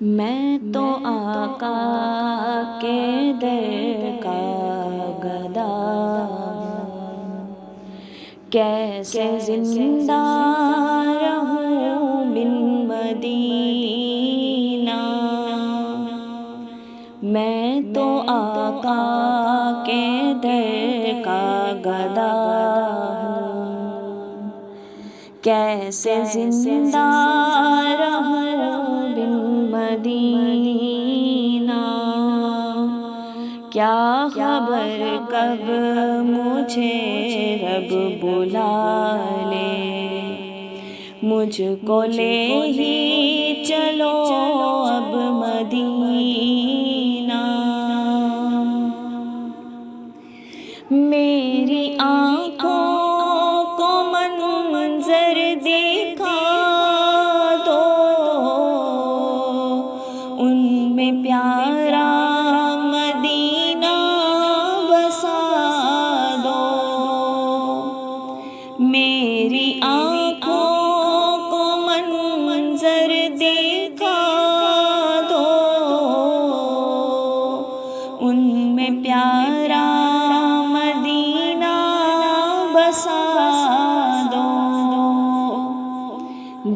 میں تو آقا کے در کا گدا ہوں، کیسے زندہ رہوں بن مدینہ۔ میں تو آقا کے در کا گدا ہوں، کیسے زندہ رہوں بن مدینہ۔ کیا خبر کب مجھے رب بلا لے، مجھ کو لے ہی چلو اب مدینہ۔ میری آنکھوں کو منظر دکھا دو، ان میں پیارا مدینہ بسا دو۔ میری آنکھوں کو منظر دکھا دو، ان میں پیارا مدینہ بسا دو۔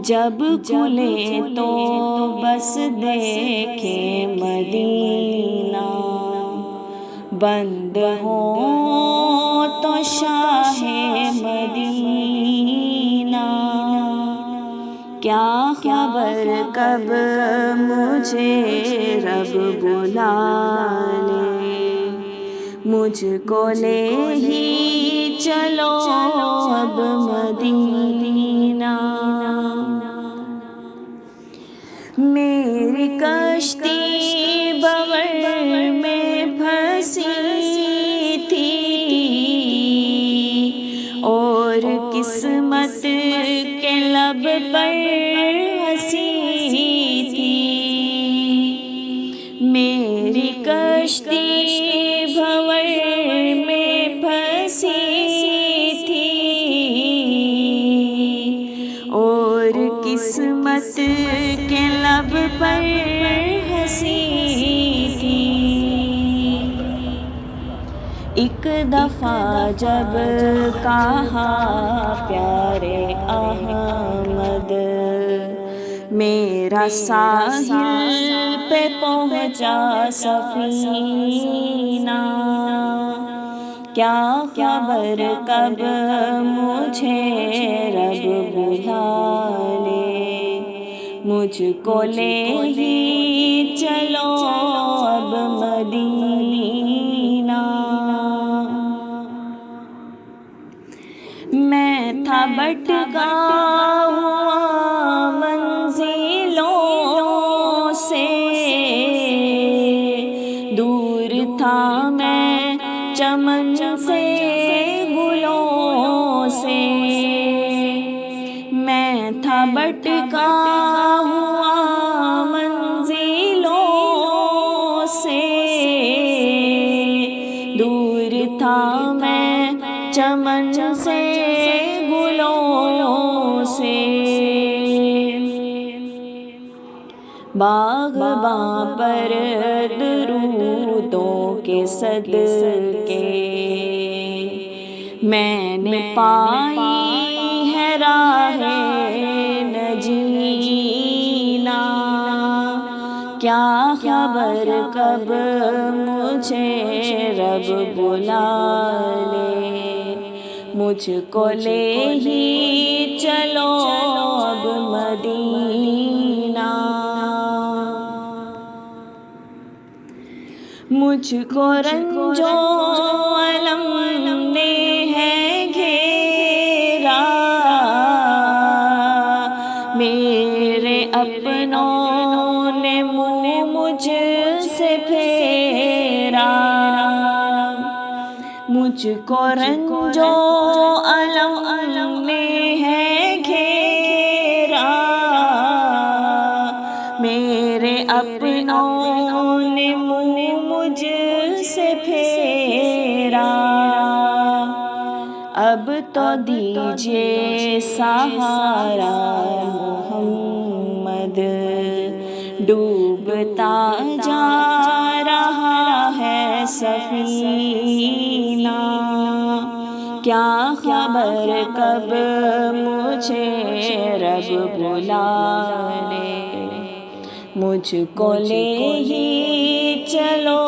جب کھلے تو بس دیکھے مدینہ، بند ہو تو شاہ مدینہ۔ کیا خبر کب مجھے رب بلا لے، مجھ کو لے ہی چلو اب مدینہ۔ میری کشتی بحر میں پھنسی تھی، اور قسمت کے لب پر ہنسی تھی۔ میری کشتی بحر میں پھنسی تھی، اور قسمت کے لب پر ہنسی تھی۔ ایک دفعہ جب کہا پیارے احمد، میرا ساحل پہ پہنچا سفینہ۔ کیا خبر کب مجھے رب بلا لے، مجھ کو لے ہی چلو اب مدینہ۔ میں تھا بھٹکا ہوا منزلوں سے، دور تھا میں چمن سے گلوں سے۔ میں تھا بھٹکا ہوا منزلوں سے، دور تھا میں چمن سے گلوں سے۔ باغباں پر درودوں کے صدقے میں نے پائی ہے راہ نجینا۔ کیا خبر کب مجھے رب بلا لے، مجھ کو لے ہی چلو اب مدینہ۔ مجھ کو رنج و الم نے ہے گھیرا، میرے اپنوں نے منہ مجھ سے پھیرا۔ مجھ کو رنج و الم نے ہے گھیرا، میرے اپنوں نے منہ مجھ سے پھیرا۔ اب تو دیجیے سہارا محمد، ڈوبتا جا رہا ہے سفینہ، کیا خبر کب مجھے رب بلا لے، مجھ کو لے ہی چلو